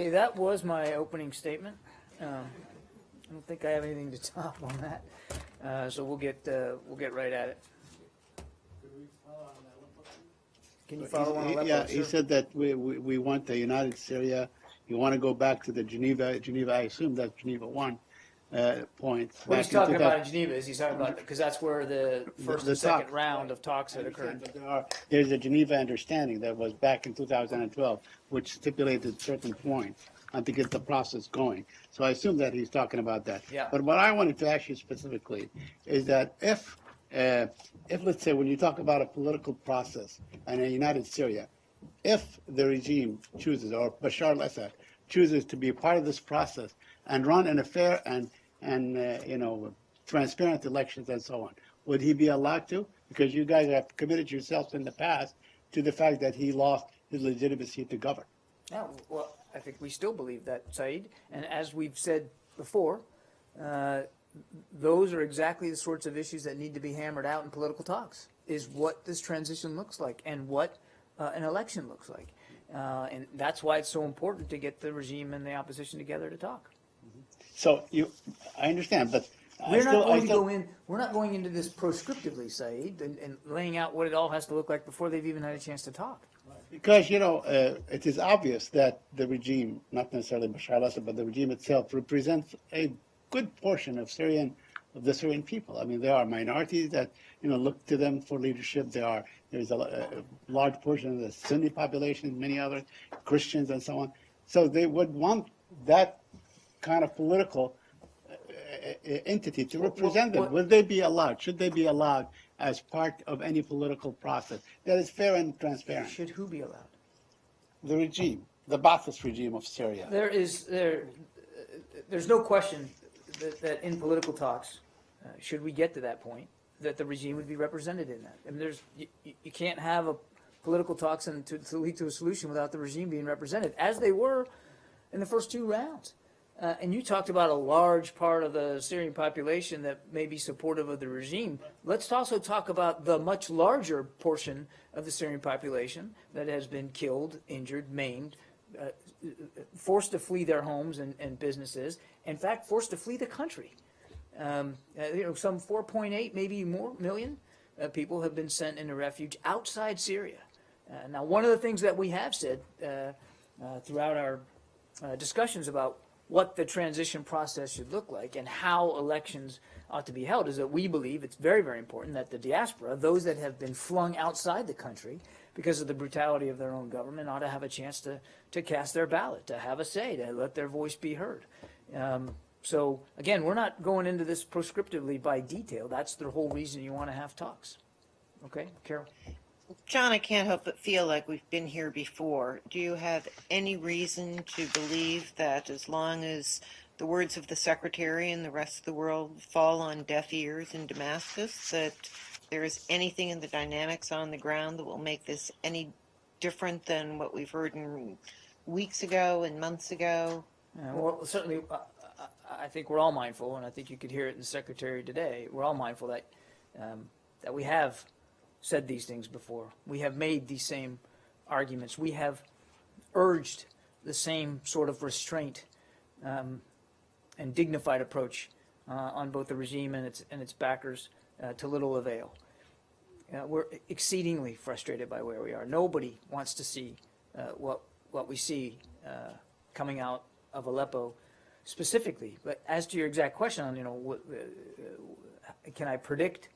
Okay, that was my opening statement. I don't think I have anything to top on that, so we'll get right at it. Can you follow on Aleppo? Yeah, sir? he said that we want a united Syria. You want to go back to the Geneva, I assume that's Geneva 1 point. What he's back in talking 2000 about in Geneva is he's talking about, because that's where the first the and second talks, round of talks had I understand, occurred. but there's a Geneva understanding that was back in 2012, which stipulated certain points and to get the process going. So I assume that he's talking about that. Yeah. But what I wanted to ask you specifically is that if let's say when you talk about a political process and a united Syria, if the regime chooses, or Bashar al-Assad chooses to be a part of this process and run in a fair and transparent elections and so on, would he be allowed to? Because you guys have committed yourselves in the past to the fact that he lost his legitimacy to govern. Yeah, well, I think we still believe that, Saeed. And as we've said before, those are exactly the sorts of issues that need to be hammered out in political talks, is what this transition looks like and what an election looks like. And that's why it's so important to get the regime and the opposition together to talk. So I understand, but We're not going into this proscriptively, Saeed, and laying out what it all has to look like before they've even had a chance to talk. because it is obvious that the regime, not necessarily Bashar al-Assad, but the regime itself represents a good portion of the Syrian people. I mean, there are minorities that look to them for leadership. There's a large portion of the Sunni population, many others, Christians and so on. So they would want that kind of political entity to represent them. Will they be allowed? Should they be allowed as part of any political process that is fair and transparent? Should who be allowed? The regime, the Ba'athist regime of Syria. There's no question that in political talks, should we get to that point, that the regime would be represented in that. I mean, you can't have a political talks and to lead to a solution without the regime being represented, as they were in the first two rounds. And you talked about a large part of the Syrian population that may be supportive of the regime. Let's also talk about the much larger portion of the Syrian population that has been killed, injured, maimed, forced to flee their homes and businesses, in fact, forced to flee the country. Some 4.8, maybe more million people have been sent into refuge outside Syria. Now, one of the things that we have said throughout our discussions about what the transition process should look like and how elections ought to be held is that we believe it's very, very important that the diaspora, those that have been flung outside the country because of the brutality of their own government, ought to have a chance to cast their ballot, to have a say, to let their voice be heard. So, again, we're not going into this proscriptively by detail. That's the whole reason you want to have talks. Okay, Carol? John, I can't help but feel like we've been here before. Do you have any reason to believe that as long as the words of the Secretary and the rest of the world fall on deaf ears in Damascus, that there is anything in the dynamics on the ground that will make this any different than what we've heard in weeks ago and months ago? Well, certainly, I think we're all mindful, and I think you could hear it in the Secretary today, we're all mindful that we have said these things before. We have made these same arguments. We have urged the same sort of restraint and dignified approach on both the regime and its backers to little avail. We're exceedingly frustrated by where we are. Nobody wants to see what we see coming out of Aleppo specifically. But as to your exact question on, can I predict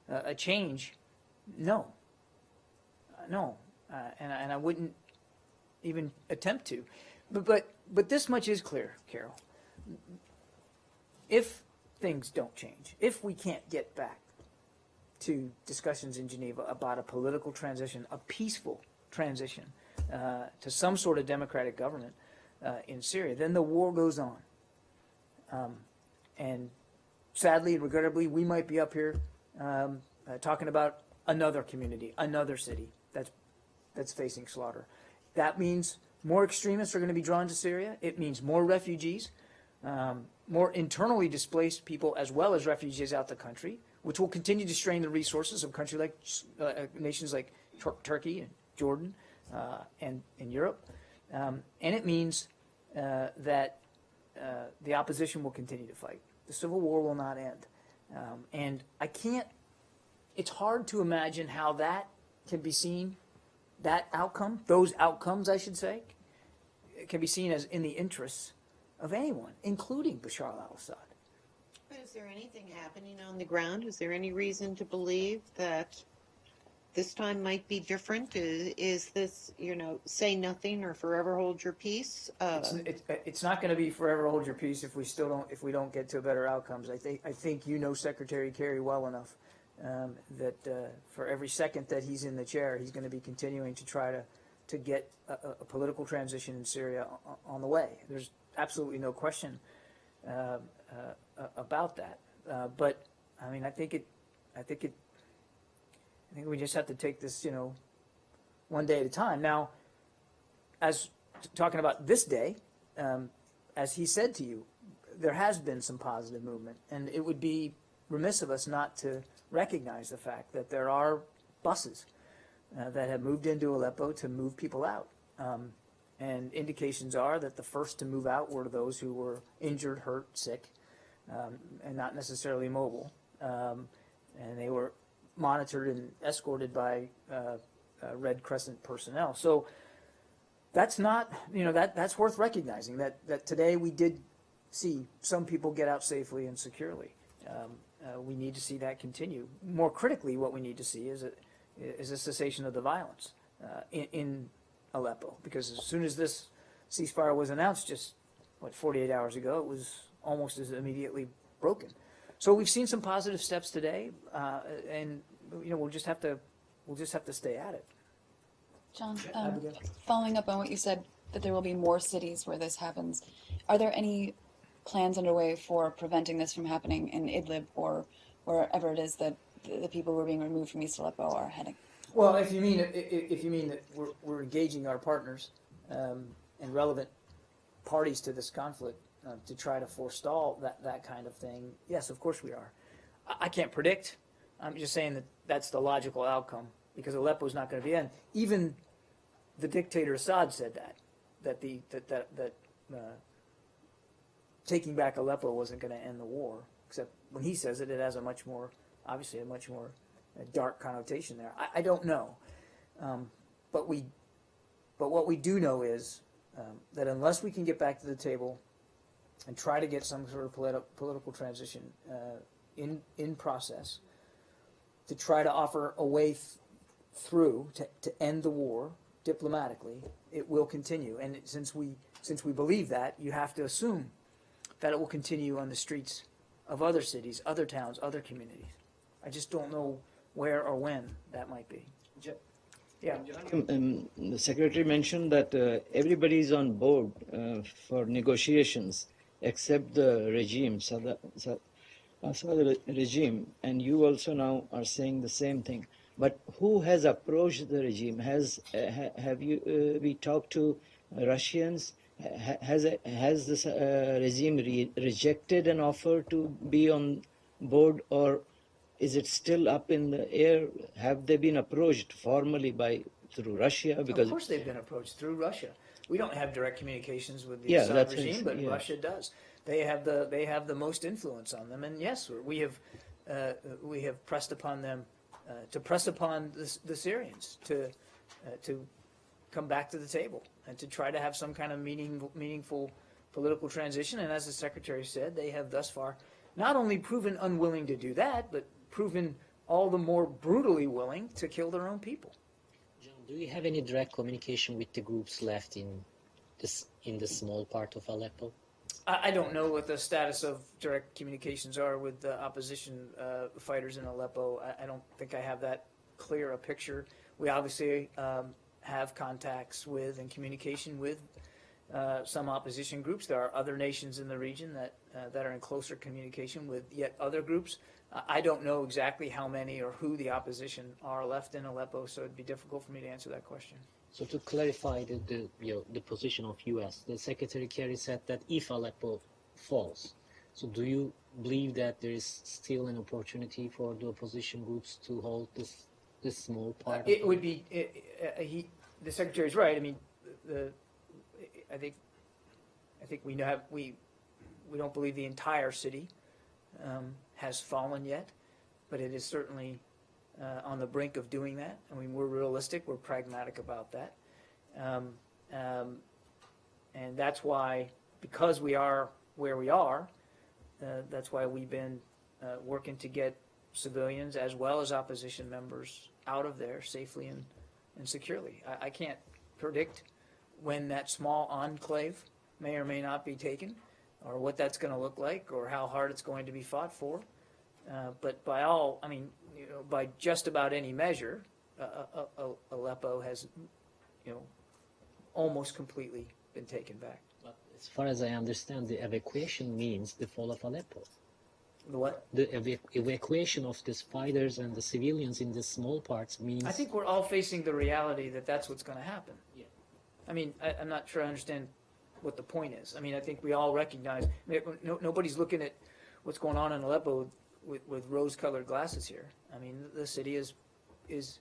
a change? No, and I wouldn't even attempt to. But this much is clear, Carol. If things don't change, if we can't get back to discussions in Geneva about a political transition, a peaceful transition to some sort of democratic government in Syria, then the war goes on. And sadly and regrettably, we might be up here talking about another community, another city that's facing slaughter. That means more extremists are going to be drawn to Syria. It means more refugees, more internally displaced people, as well as refugees out the country, which will continue to strain the resources of countries like nations like Turkey and Jordan and Europe. And it means that the opposition will continue to fight. The civil war will not end. And it's hard to imagine how that can be seen, that outcome, those outcomes, I should say, can be seen as in the interests of anyone, including Bashar al-Assad. But is there anything happening on the ground? Is there any reason to believe that this time might be different? Is this, say nothing or forever hold your peace? It's not going to be forever hold your peace if we don't get to better outcomes. I think Secretary Kerry well enough that for every second that he's in the chair, he's going to be continuing to try to get a political transition in Syria on the way. There's absolutely no question about that. But I mean, I think we just have to take this, one day at a time. Now, as talking about this day, as he said to you, there has been some positive movement, and it would be remiss of us not to recognize the fact that there are buses that have moved into Aleppo to move people out. And indications are that the first to move out were those who were injured, hurt, sick, and not necessarily mobile. And they were monitored and escorted by Red Crescent personnel. So that's not, that's worth recognizing, that today we did see some people get out safely and securely. We need to see that continue. More critically, what we need to see is a cessation of the violence in Aleppo, because as soon as this ceasefire was announced, just 48 hours ago, it was almost as immediately broken. So we've seen some positive steps today, and we'll just have to stay at it. John, Abigail? following up on what you said, that there will be more cities where this happens, are there any plans underway for preventing this from happening in Idlib or wherever it is that the people who are being removed from East Aleppo are heading? Well, if you mean that we're engaging our partners and relevant parties to this conflict to try to forestall that kind of thing, yes, of course we are. I can't predict. I'm just saying that that's the logical outcome, because Aleppo is not going to be end. Even the dictator Assad said that taking back Aleppo wasn't going to end the war. Except when he says it, it has a much more dark connotation there. I don't know, but what we do know is that unless we can get back to the table and try to get some sort of political transition in process, to try to offer a way through to end the war diplomatically, it will continue. And since we believe that, you have to assume that it will continue on the streets of other cities, other towns, other communities. I just don't know where or when that might be. Yeah. The Secretary mentioned that everybody is on board for negotiations except the regime, Assad regime, and you also now are saying the same thing. But who has approached the regime? Have we talked to Russians? Has this regime rejected an offer to be on board, or is it still up in the air? Have they been approached formally through Russia? Because of course they've been approached through Russia. We don't have direct communications with the Assad regime, but Russia does. They have the most influence on them, and yes, we have pressed upon them to press upon the Syrians to come back to the table and to try to have some kind of meaningful political transition. And as the Secretary said, they have thus far not only proven unwilling to do that, but proven all the more brutally willing to kill their own people. John, do you have any direct communication with the groups left in the small part of Aleppo? I don't know what the status of direct communications are with the opposition fighters in Aleppo. I don't think I have that clear a picture. We obviously have contacts with and communication with some opposition groups. There are other nations in the region that are in closer communication with yet other groups. I don't know exactly how many or who the opposition are left in Aleppo, so it'd be difficult for me to answer that question. So to clarify the position of U.S., the Secretary Kerry said that if Aleppo falls, so do you believe that there is still an opportunity for the opposition groups to hold this small part? It would be. The Secretary's right. I mean, I think I think we don't believe the entire city has fallen yet, but it is certainly on the brink of doing that. I mean, we're realistic, we're pragmatic about that. And that's why, because we are where we are, that's why we've been working to get civilians as well as opposition members out of there safely and securely. I can't predict when that small enclave may or may not be taken, or what that's going to look like, or how hard it's going to be fought for. But by just about any measure, Aleppo has, almost completely been taken back. But as far as I understand, the evacuation means the fall of Aleppo. The what? The evacuation of these fighters and the civilians in the small parts means. I think we're all facing the reality that that's what's going to happen. Yeah. I mean, I'm not sure I understand what the point is. I mean, I think we all recognize, nobody's looking at what's going on in Aleppo with rose-colored glasses here. I mean, the city is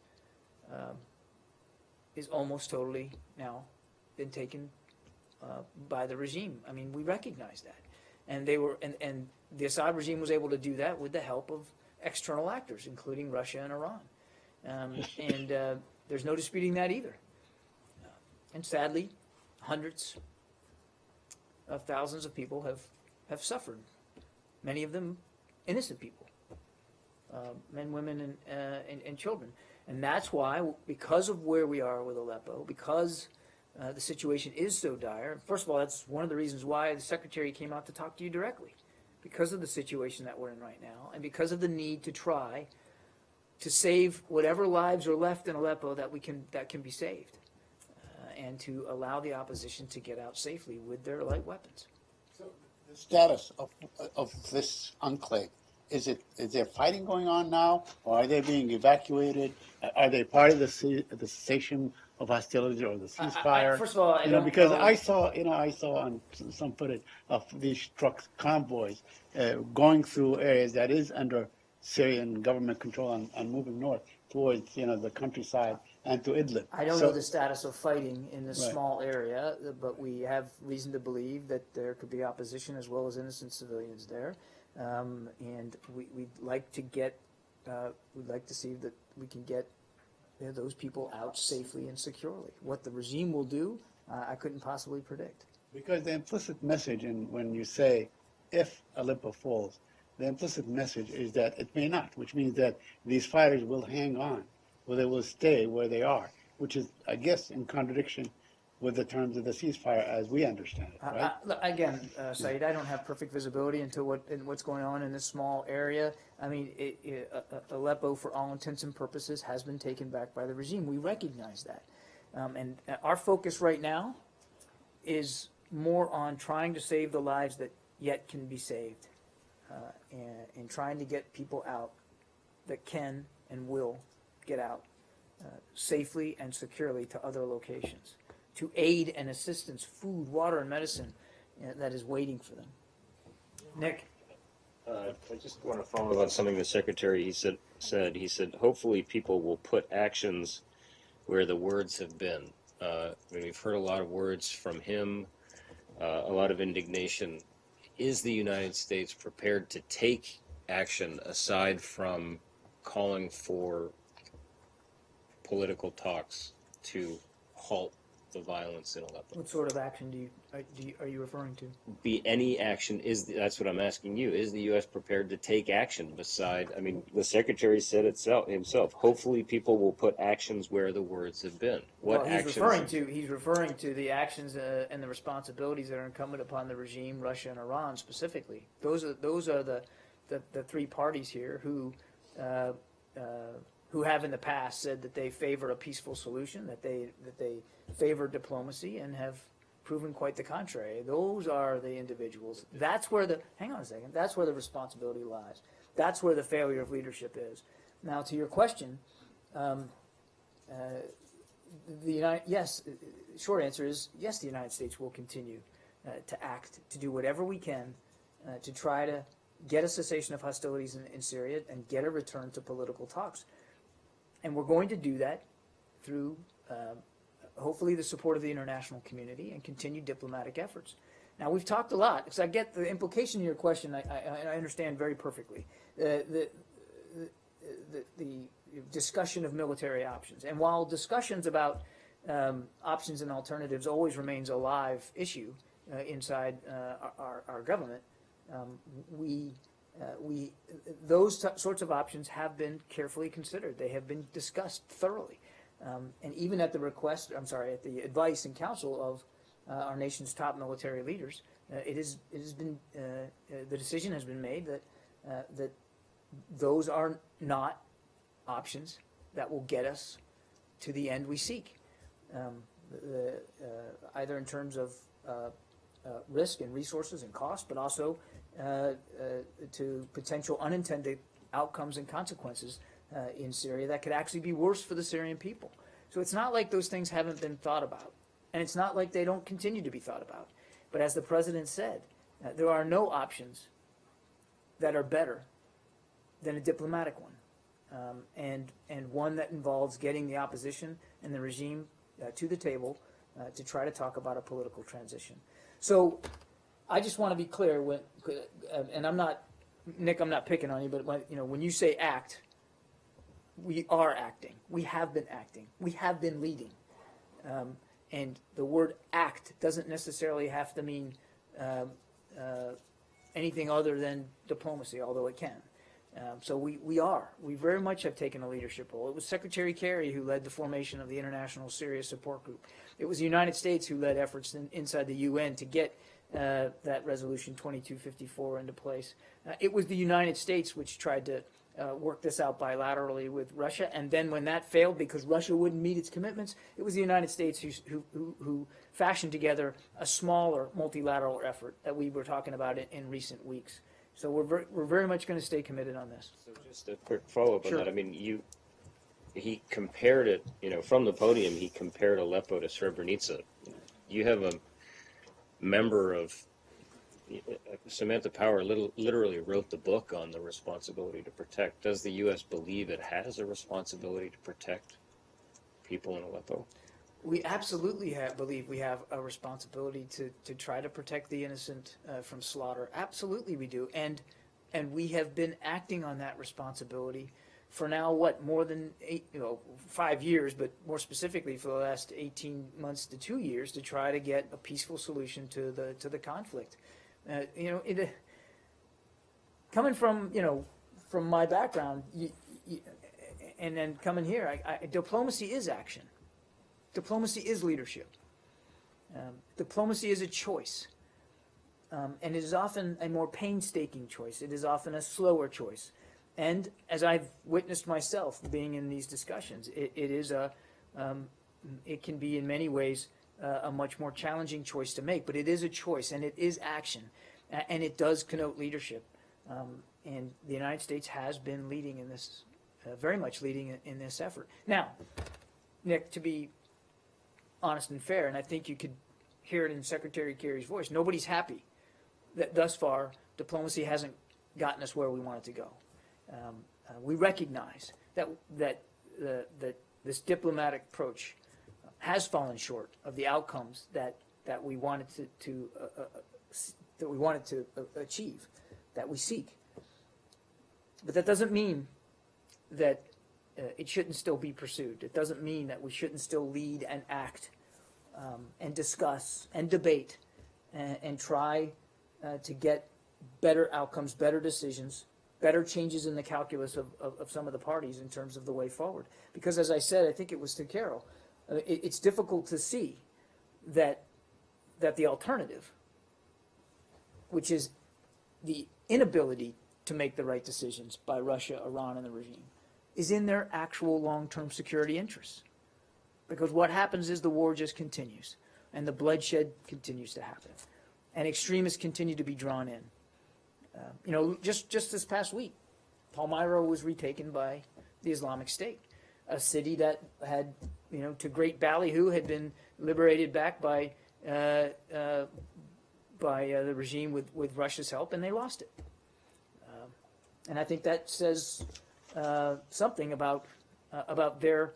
almost totally now been taken by the regime. I mean, we recognize that. And and the Assad regime was able to do that with the help of external actors, including Russia and Iran. And there's no disputing that either. And sadly, hundreds of thousands of people have suffered, many of them innocent people, men, women, and children. And that's why, because of where we are with Aleppo, because the situation is so dire, first of all, that's one of the reasons why the Secretary came out to talk to you directly, because of the situation that we're in right now, and because of the need to try to save whatever lives are left in Aleppo that can be saved, and to allow the opposition to get out safely with their light weapons. So the status of this enclave, is there fighting going on now, or are they being evacuated? Are they part of the cessation of hostilities or the ceasefire? First of all, I don't because know. I saw on some footage of these trucks, convoys, going through areas that is under Syrian government control and moving north towards the countryside and to Idlib. I don't So- know the status of fighting in this Right. small area, but we have reason to believe that there could be opposition as well as innocent civilians there. And we'd like to see that we can get those people out safely and securely. What the regime will do, I couldn't possibly predict. Because the implicit message when you say, if Aleppo falls, the implicit message is that it may not, which means that these fighters will hang on, or they will stay where they are, which is, I guess, in contradiction with the terms of the ceasefire as we understand it, right? Look, again, Saeed, I don't have perfect visibility into what's going on in this small area. I mean, Aleppo, for all intents and purposes, has been taken back by the regime. We recognize that. And our focus right now is more on trying to save the lives that yet can be saved, and trying to get people out that can and will get out safely and securely to other locations, to aid and assistance, food, water, and medicine that is waiting for them. Nick? I just want to follow up on something the Secretary said. He said, hopefully people will put actions where the words have been. We've heard a lot of words from him, a lot of indignation. Is the United States prepared to take action aside from calling for political talks to halt the violence in Aleppo? What sort of action are you referring to? Be any action, that's what I'm asking you. Is the U.S. prepared to take action beside, the Secretary said himself, hopefully people will put actions where the words have been. What Well, actions? he's referring to the actions and the responsibilities that are incumbent upon the regime, Russia and Iran specifically. Those are the three parties here who have in the past said that they favor a peaceful solution, that they favor diplomacy, and have proven quite the contrary. Those are the individuals. That's where hang on a second, that's where the responsibility lies. That's where the failure of leadership is. Now, to your question, short answer is yes, the United States will continue to act, to do whatever we can to try to get a cessation of hostilities in Syria and get a return to political talks. And we're going to do that through hopefully the support of the international community and continued diplomatic efforts. Now, we've talked a lot, because I get the implication of your question, I understand very perfectly. The discussion of military options. And while discussions about options and alternatives always remains a live issue inside our government, those sorts of options have been carefully considered. They have been discussed thoroughly. And even at the at the advice and counsel of our nation's top military leaders, it has been the decision has been made that those are not options that will get us to the end we seek, either in terms of risk and resources and cost, but also to potential unintended outcomes and consequences in Syria that could actually be worse for the Syrian people. So it's not like those things haven't been thought about. And it's not like they don't continue to be thought about. But as the president said, there are no options that are better than a diplomatic one, and one that involves getting the opposition and the regime to the table to try to talk about a political transition. So I just want to be clear, and I'm not, Nick, I'm not picking on you, but when you say act, we are acting. We have been acting. We have been leading. And the word act doesn't necessarily have to mean anything other than diplomacy, although it can. So we very much have taken a leadership role. It was Secretary Kerry who led the formation of the International Syria Support Group. It was the United States who led efforts inside the UN to get that resolution 2254 into place. It was the United States which tried to work this out bilaterally with Russia, and then when that failed because Russia wouldn't meet its commitments, it was the United States who fashioned together a smaller multilateral effort that we were talking about in recent weeks. So we're very much going to stay committed on this. So just a quick follow-up Sure. on that. I mean, he compared it, from the podium, he compared Aleppo to Srebrenica. You have a member of Samantha Power literally wrote the book on the responsibility to protect. Does the U.S. believe it has a responsibility to protect people in Aleppo? We absolutely believe we have a responsibility to try to protect the innocent from slaughter. Absolutely we do. And we have been acting on that responsibility for now, more than 5 years, but more specifically for the last 18 months to 2 years to try to get a peaceful solution to the conflict. Coming from my background, and then coming here, diplomacy is action. Diplomacy is leadership. Diplomacy is a choice, and it is often a more painstaking choice. It is often a slower choice, and as I've witnessed myself being in these discussions, it can be in many ways a much more challenging choice to make, but it is a choice and it is action, and it does connote leadership. And the United States has been leading in this, very much leading in this effort. Now, Nick, to be honest and fair, and I think you could hear it in Secretary Kerry's voice, nobody's happy that thus far diplomacy hasn't gotten us where we want it to go. We recognize that this diplomatic approach has fallen short of the outcomes that we wanted to achieve, that we seek. But that doesn't mean that it shouldn't still be pursued. It doesn't mean that we shouldn't still lead and act and discuss and debate and try to get better outcomes, better decisions, better changes in the calculus of some of the parties in terms of the way forward. Because as I said, I think it was to Carol, it's difficult to see that the alternative, which is the inability to make the right decisions by Russia, Iran, and the regime, is in their actual long-term security interests. Because what happens is the war just continues, and the bloodshed continues to happen, and extremists continue to be drawn in. Just this past week, Palmyra was retaken by the Islamic State, a city that had, to great ballyhoo, had been liberated back by the regime with Russia's help, and they lost it. And I think that says something about their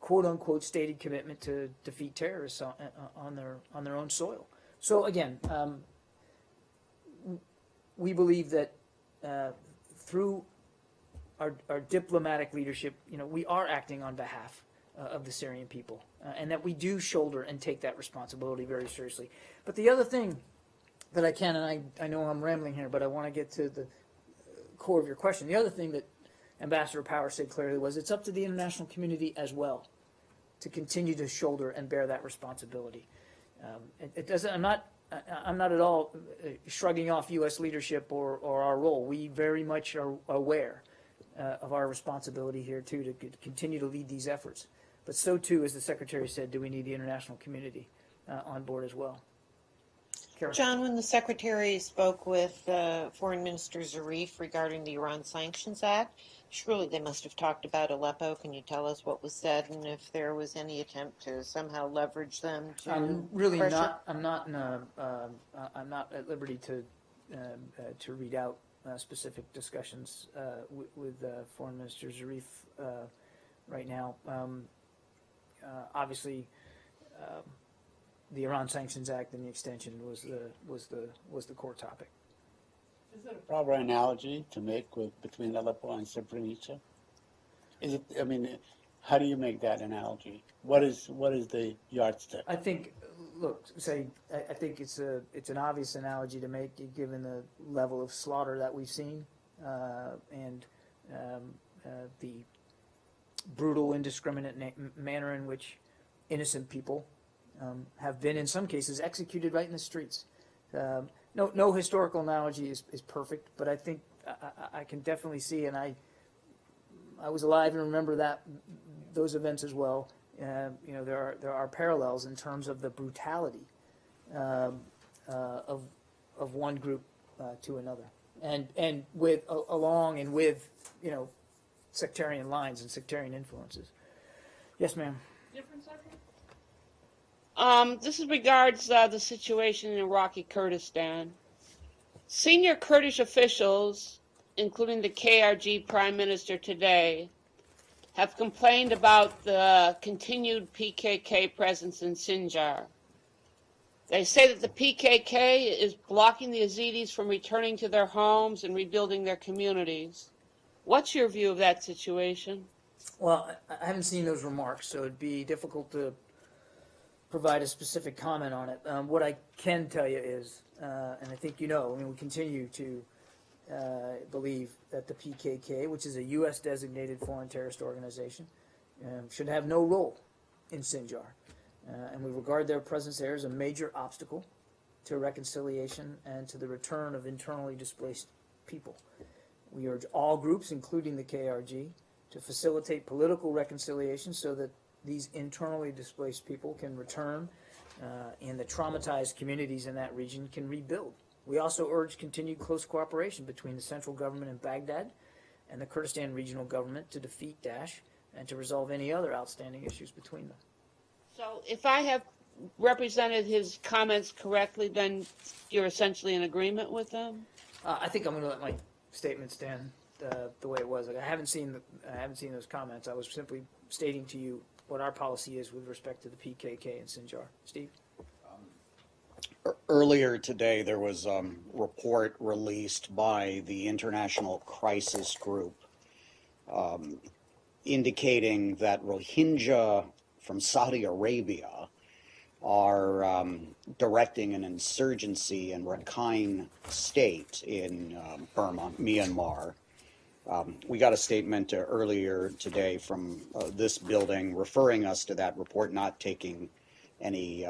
quote-unquote stated commitment to defeat terrorists on their own soil. So again, we believe that through our diplomatic leadership, we are acting on behalf of the Syrian people, and that we do shoulder and take that responsibility very seriously. But the other thing that I can, and I know I'm rambling here, but I want to get to the core of your question. The other thing that Ambassador Power said clearly was it's up to the international community as well to continue to shoulder and bear that responsibility. It doesn't. I'm not at all shrugging off U.S. leadership or our role. We very much are aware of our responsibility here too to continue to lead these efforts. But so too, as the Secretary said, do we need the international community on board as well. Karen. John, when the Secretary spoke with Foreign Minister Zarif regarding the Iran Sanctions Act, surely they must have talked about Aleppo. Can you tell us what was said and if there was any attempt to somehow leverage them to I'm really pressure? not. I'm not. I'm not at liberty to read out specific discussions with Foreign Minister Zarif right now. Obviously, the Iran Sanctions Act and the extension was the core topic. Is there a proper analogy to make between Aleppo and Srebrenica? Is it? I mean, how do you make that analogy? What is the yardstick? I think. Look, I think it's an obvious analogy to make, given the level of slaughter that we've seen, and the brutal, indiscriminate manner in which innocent people have been, in some cases, executed right in the streets. No historical analogy is perfect, but I think I can definitely see, and I was alive and remember those events as well. There are parallels in terms of the brutality of one group to another, and with sectarian lines and sectarian influences. Yes, ma'am. This is regards the situation in Iraqi Kurdistan. Senior Kurdish officials, including the KRG Prime Minister today, have complained about the continued PKK presence in Sinjar. They say that the PKK is blocking the Yazidis from returning to their homes and rebuilding their communities. What's your view of that situation? Well, I haven't seen those remarks, so it'd be difficult to provide a specific comment on it. What I can tell you is, and I think we continue to believe that the PKK, which is a U.S. designated foreign terrorist organization, should have no role in Sinjar. And we regard their presence there as a major obstacle to reconciliation and to the return of internally displaced people. We urge all groups, including the KRG, to facilitate political reconciliation so that these internally displaced people can return and the traumatized communities in that region can rebuild. We also urge continued close cooperation between the central government in Baghdad and the Kurdistan regional government to defeat Daesh and to resolve any other outstanding issues between them. So if I have represented his comments correctly, then you're essentially in agreement with them? I think I'm going to let my statement stand the way it was. I haven't seen those comments. I was simply stating to you what our policy is with respect to the PKK in Sinjar. Steve? Earlier today, there was a report released by the International Crisis Group indicating that Rohingya from Saudi Arabia are directing an insurgency in Rakhine State in Burma, Myanmar. We got a statement earlier today from this building referring us to that report, not taking any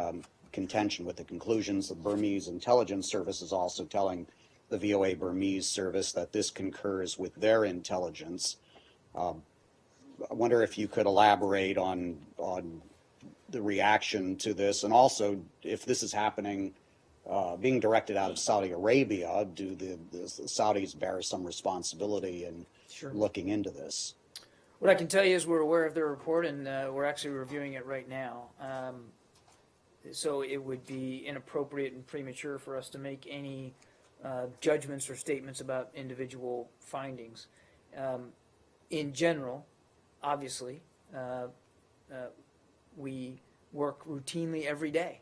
contention with the conclusions. The Burmese intelligence service is also telling the VOA Burmese service that this concurs with their intelligence. I wonder if you could elaborate on the reaction to this, and also if this is happening, being directed out of Saudi Arabia, do the Saudis bear some responsibility in looking into this? What I can tell you is we're aware of their report, and we're actually reviewing it right now. So it would be inappropriate and premature for us to make any judgments or statements about individual findings. In general, obviously, we work routinely every day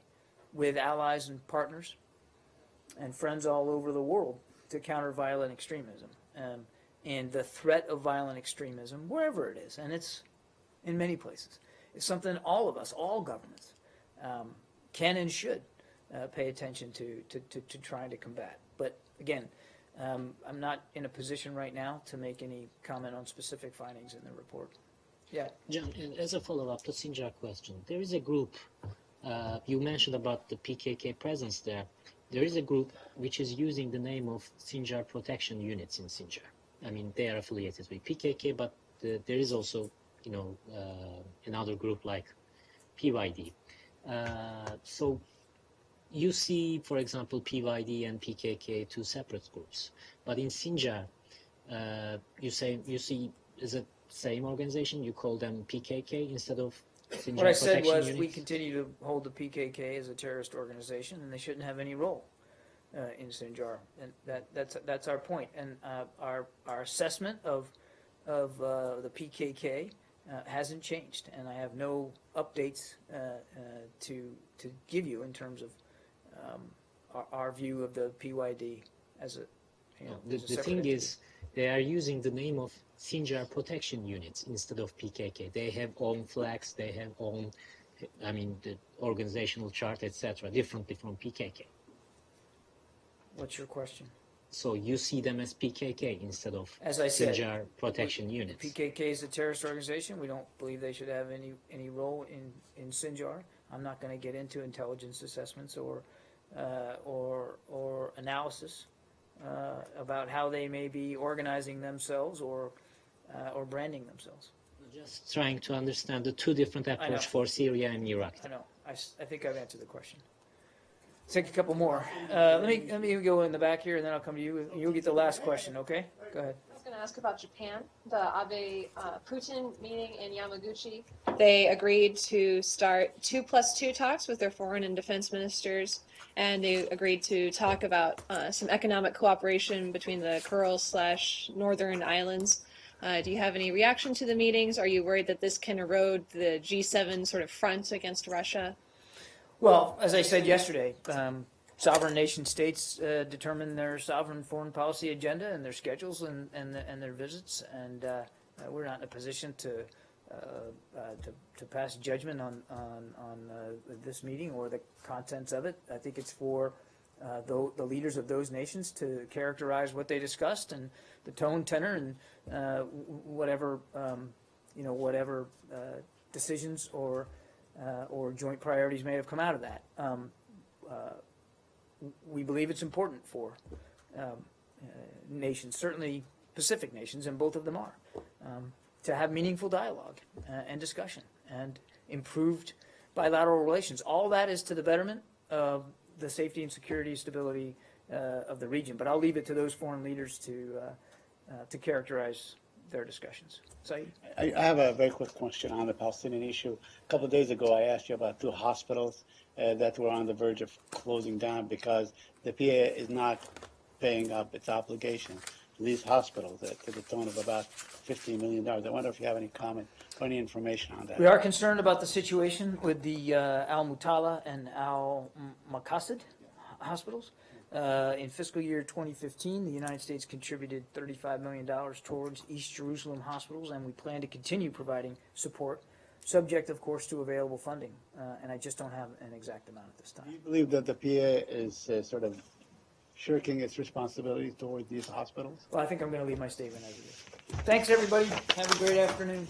with allies and partners and friends all over the world to counter violent extremism. And the threat of violent extremism, wherever it is, and it's in many places, is something all of us, all governments, can and should pay attention to trying to combat. But again, I'm not in a position right now to make any comment on specific findings in the report. Yeah. John, and as a follow-up to Sinjar question, there is a group, you mentioned about the PKK presence there. There is a group which is using the name of Sinjar Protection Units in Sinjar. I mean, they are affiliated with PKK, but there is also, another group like PYD. So you see, for example, PYD and PKK, two separate groups. But in Sinjar, you see, is it same organization? You call them PKK instead of Sinjar What I said Protection was Units? we continue to hold the PKK as a terrorist organization, and they shouldn't have any role in Sinjar, and that's our point. And our assessment of the PKK hasn't changed, and I have no updates to give you in terms of our view of the PYD as a. The thing is, they are using the name of Sinjar Protection Units instead of PKK. They have own flags, they have own, the organizational chart, etc., differently from PKK. What's your question? So you see them as PKK instead of As I said, Sinjar Protection Units. PKK is a terrorist organization. We don't believe they should have any role in Sinjar. I'm not going to get into intelligence assessments or analysis about how they may be organizing themselves or branding themselves. Just trying to understand the two different approach for Syria and Iraq. I know. I think I've answered the question. Let's take a couple more. Let me go in the back here, and then I'll come to you. You'll get the last question, okay? Go ahead. I was going to ask about Japan. The Abe Putin meeting in Yamaguchi. They agreed to start 2+2 talks with their foreign and defense ministers, and they agreed to talk about some economic cooperation between the Kuril/Northern Islands. Do you have any reaction to the meetings? Are you worried that this can erode the G7 sort of front against Russia? Well, as I said yesterday, sovereign nation states determine their sovereign foreign policy agenda and their schedules and their visits, and we're not in a position to pass judgment on this meeting or the contents of it. I think it's for the leaders of those nations to characterize what they discussed and the tone, tenor, and whatever decisions or joint priorities may have come out of that. We believe it's important for nations, certainly Pacific nations, and both of them are, to have meaningful dialogue and discussion and improved bilateral relations. All that is to the betterment of the safety and security, stability of the region. But I'll leave it to those foreign leaders to characterize their discussions. Saeed? I have a very quick question on the Palestinian issue. A couple of days ago, I asked you about two hospitals that were on the verge of closing down because the PA is not paying up its obligation to these hospitals to the tune of about $15 million. I wonder if you have any comment or any information on that. We are concerned about the situation with the Al-Mutala and Al-Maqasid hospitals. In fiscal year 2015, the United States contributed $35 million towards East Jerusalem hospitals, and we plan to continue providing support, subject, of course, to available funding. And I just don't have an exact amount at this time. Do you believe that the PA is sort of shirking its responsibility toward these hospitals? Well, I think I'm going to leave my statement as it is. Thanks, everybody. Have a great afternoon.